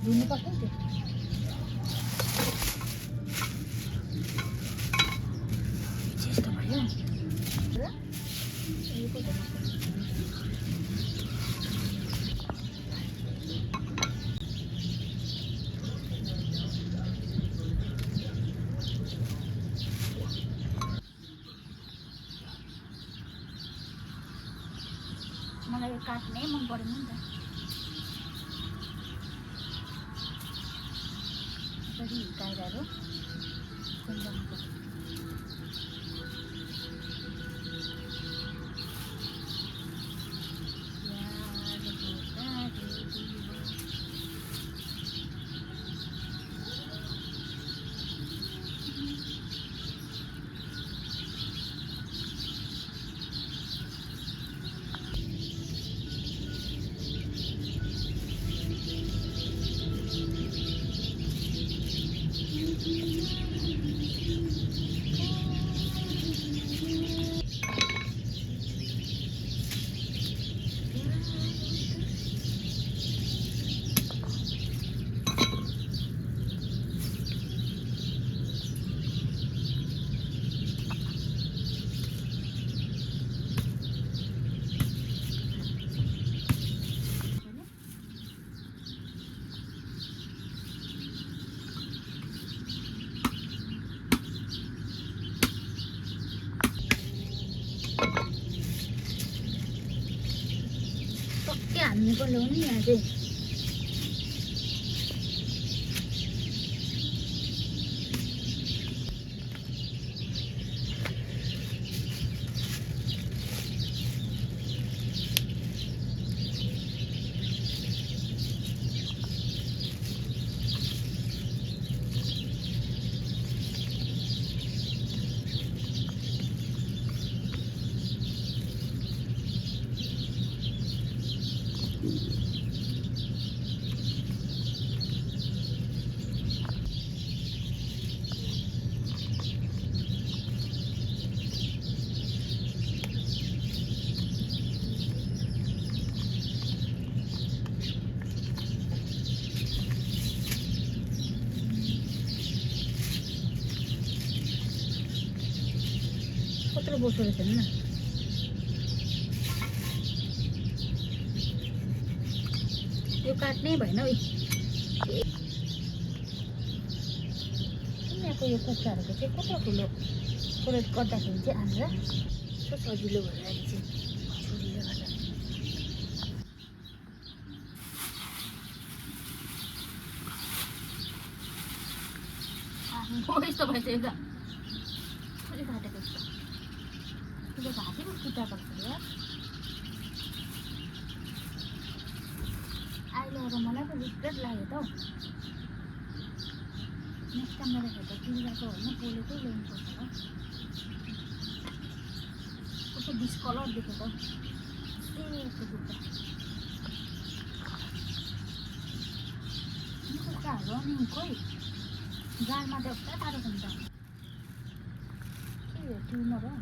धुनुपर्छ नि त्यो यस्तो भयो र मलाई यो काट्नै मन परेन नि त यसरी हिर्काइरहेको टक्कै हान्नु पर्यो नि यहाँ चाहिँ कत्रो बस्दो रहेछ नि यो काट्नै भएन है यहाँको यो कुखुराहरूको चाहिँ कत्रो ठुलो प्लेट गर्दाखेरि चाहिँ हालेर कस्तो सजिलो भएर अहिले चाहिँ छुरीले गर्दा यस्तो भइसक्यो त कसरी काटेको यस्तो त्यो घाँटीमा खुट्टा पर्छ यार अहिले आएर मलाई पो रिग्रेट लाग्यो त हौ नेक्स्ट टाइम मेरो हेर्दा किनेको होइन पोलेकै ल्याउनुपर्छ होला कस्तो डिस्कलर देख्यो त यस्तो खुट्टा कुखुराहरू अनि खोइ जालमा त पुरा टाढो छ नि त के हो ट्युमर हो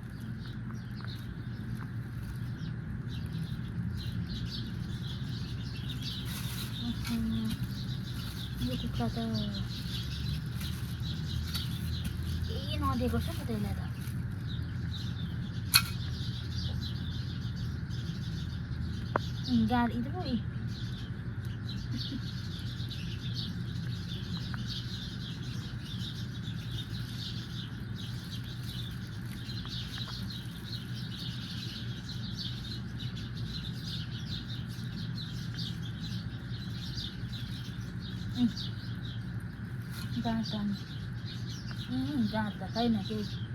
यो कुखुरा त केही नदिएको छ त त्यसलाई त गाडी इधर गाँठ त छैन केही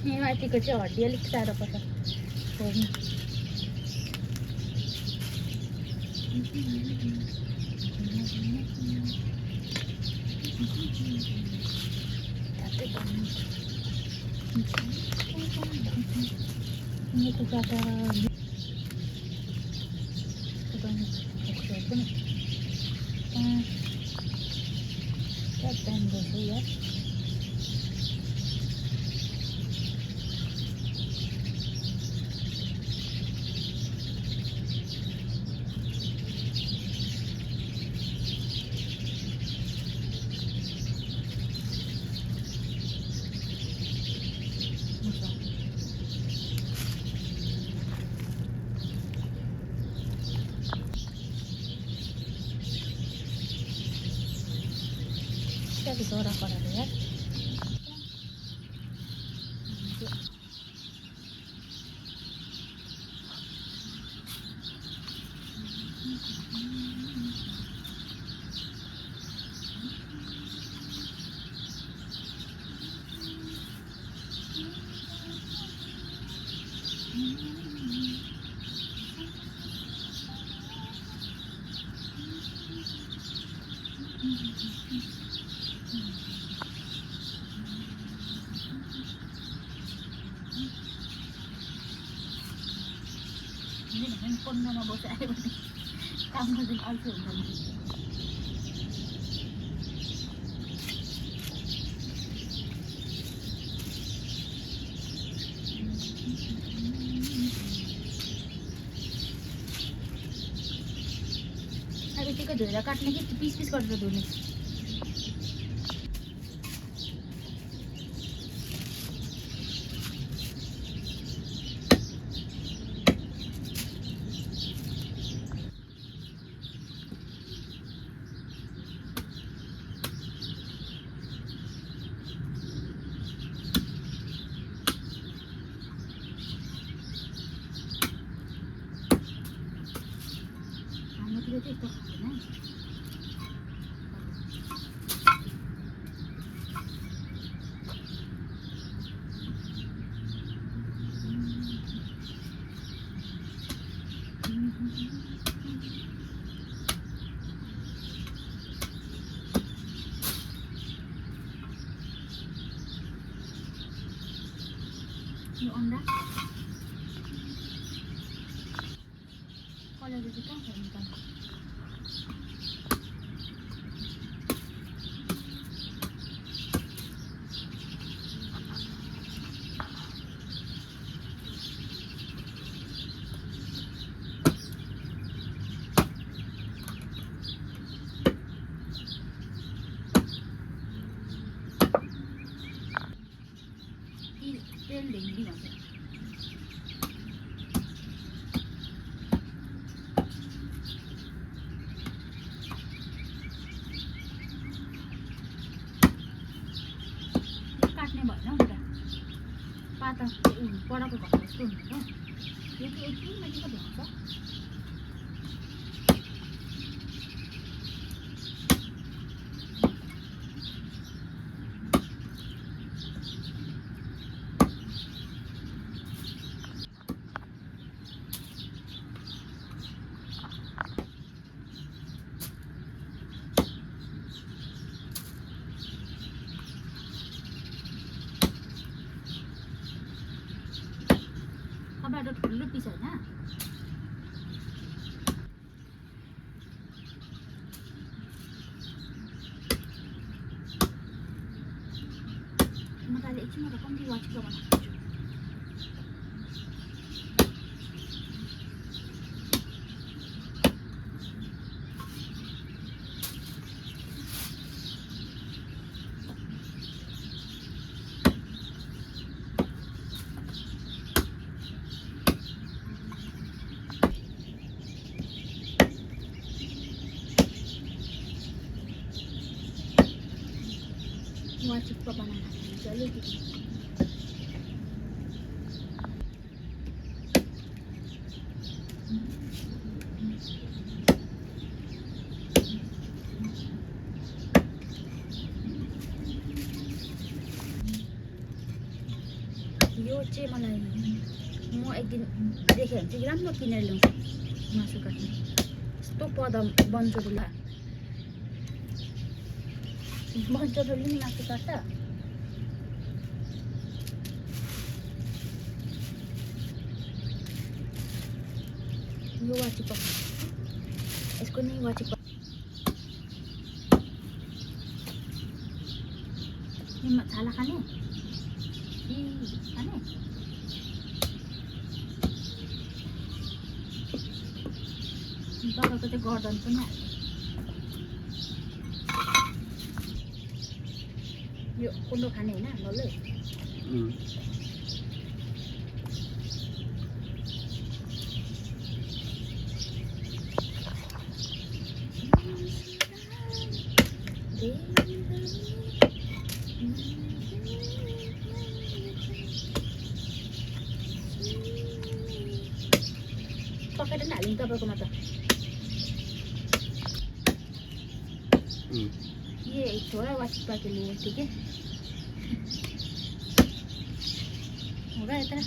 माथिको चाहिँ हड्डी अलिक साह्रो पर्छ फोड्नु। यार क्या बिगड़ा पड़ा है यार। Ini handphone nama bos saya ini. Kamu dengan alfil kan? अब इसको धोएर काट्ने कि पीस पीस गरेर धुने। Itu itu kan. Ini onda. Kalau gitu kan kan. तेल देंगी ना काट्ने भएन पुरा पाता पढाको घट्टा जस्तो हुन्छ यो चाहिँ एकछिनमा के भन्छ अब एउटा ठुलो पिस होइन म त अहिले एकछिनमा त कम्ती वाचिको बनाएको छु wajib kepanangan jalur gitu. यो चाहिँ मलाई म एक दिन देखेँ भने चाहिँ राम्रो किनेर ल्याउँछु मासु काट्नु यस्तो बन्चोटुला बन्चोटुले नि मासु काट्छ यो वाचिपा यसको नि वाचिपा छाला खाने कि खाने तपाईँको चाहिँ गर्दन पनि हाल्ने यो कुन्डो खाने होइन डल्लै पकाएर नि हाल्नु तपाईँकोमा त ये थोड़ा वाचिपा के लिए ठीक है होगा इतना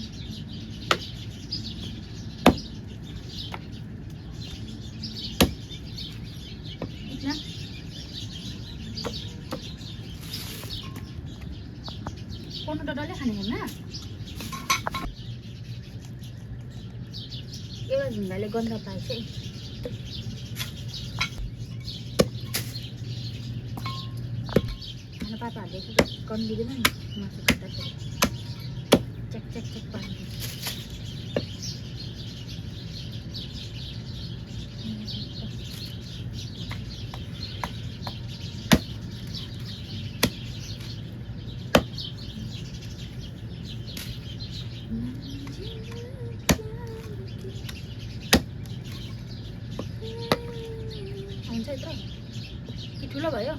इतना कौन डले खाने हैं ना एउटा झुङ्गाले गन्ध पाएछ है पापाहरूले गन्दिँदैन नि मासु काट्दाखेरि चेक चेक चेक पार्नु हुन्छ यत्रो कि ठुलो भयो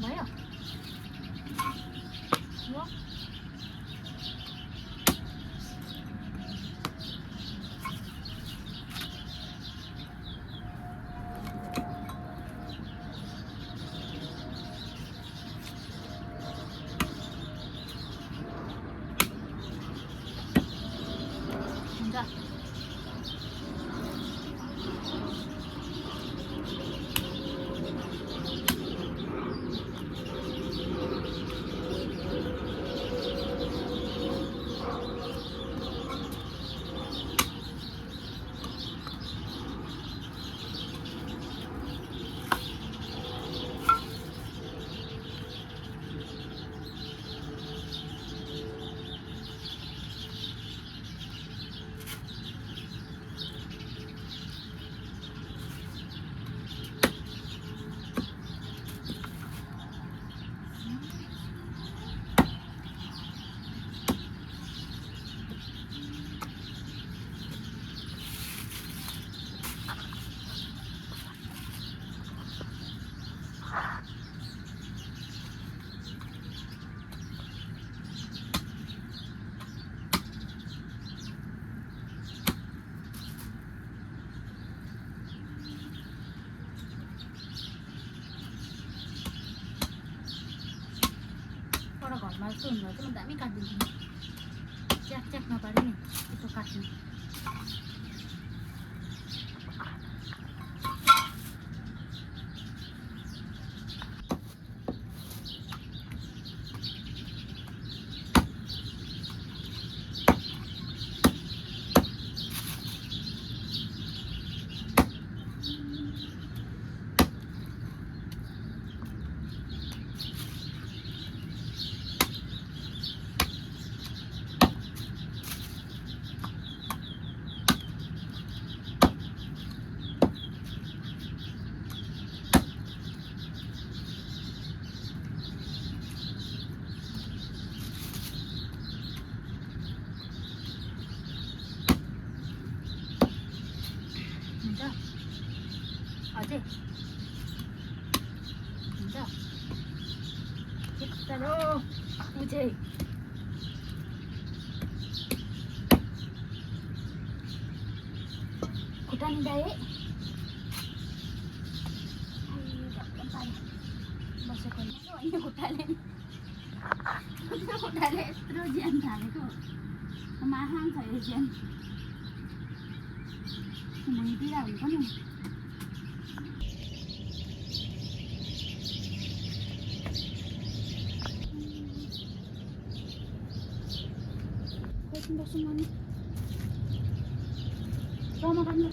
भयो घरमा जस्तो हुँदा चाहिँ म दामी काटिदिन्छु च्याक च्याक नपारे नि यसो काट्नु चलो मुझे खुट्टा निदाए बसेको होइन खुट्टाले यत्रो ज्यान थालेको महान छ यो ज्यान भुइँतिर हुन्छ नि बस्नु मन रमाइलो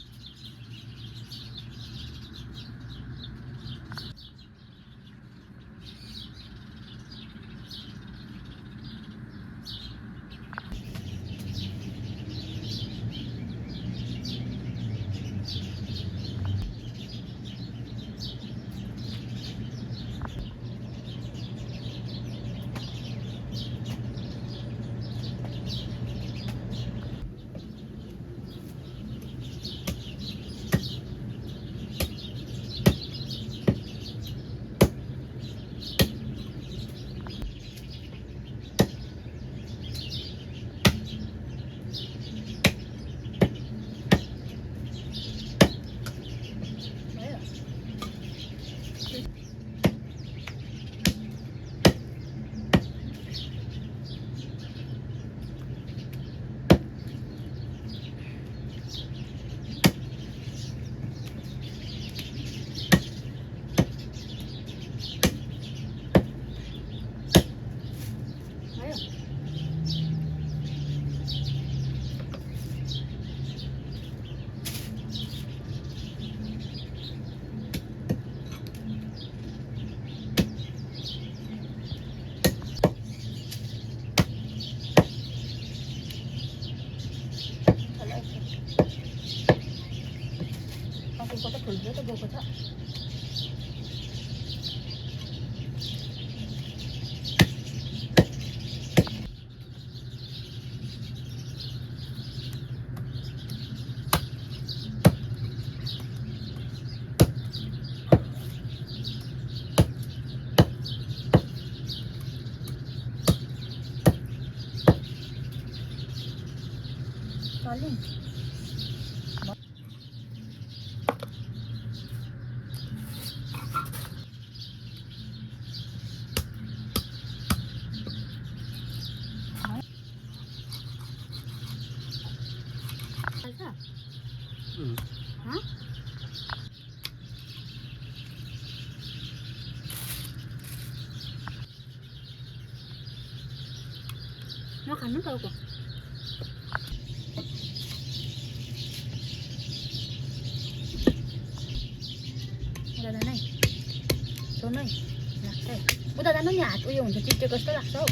कता फुल्यो त गएको छ चल्यो हाँ नखानु टाउको उता जानु है सोनु है लाग्छ है उता जानु नि हात उयो हुन्छ चिप्टेको जस्तो लाग्छ हौ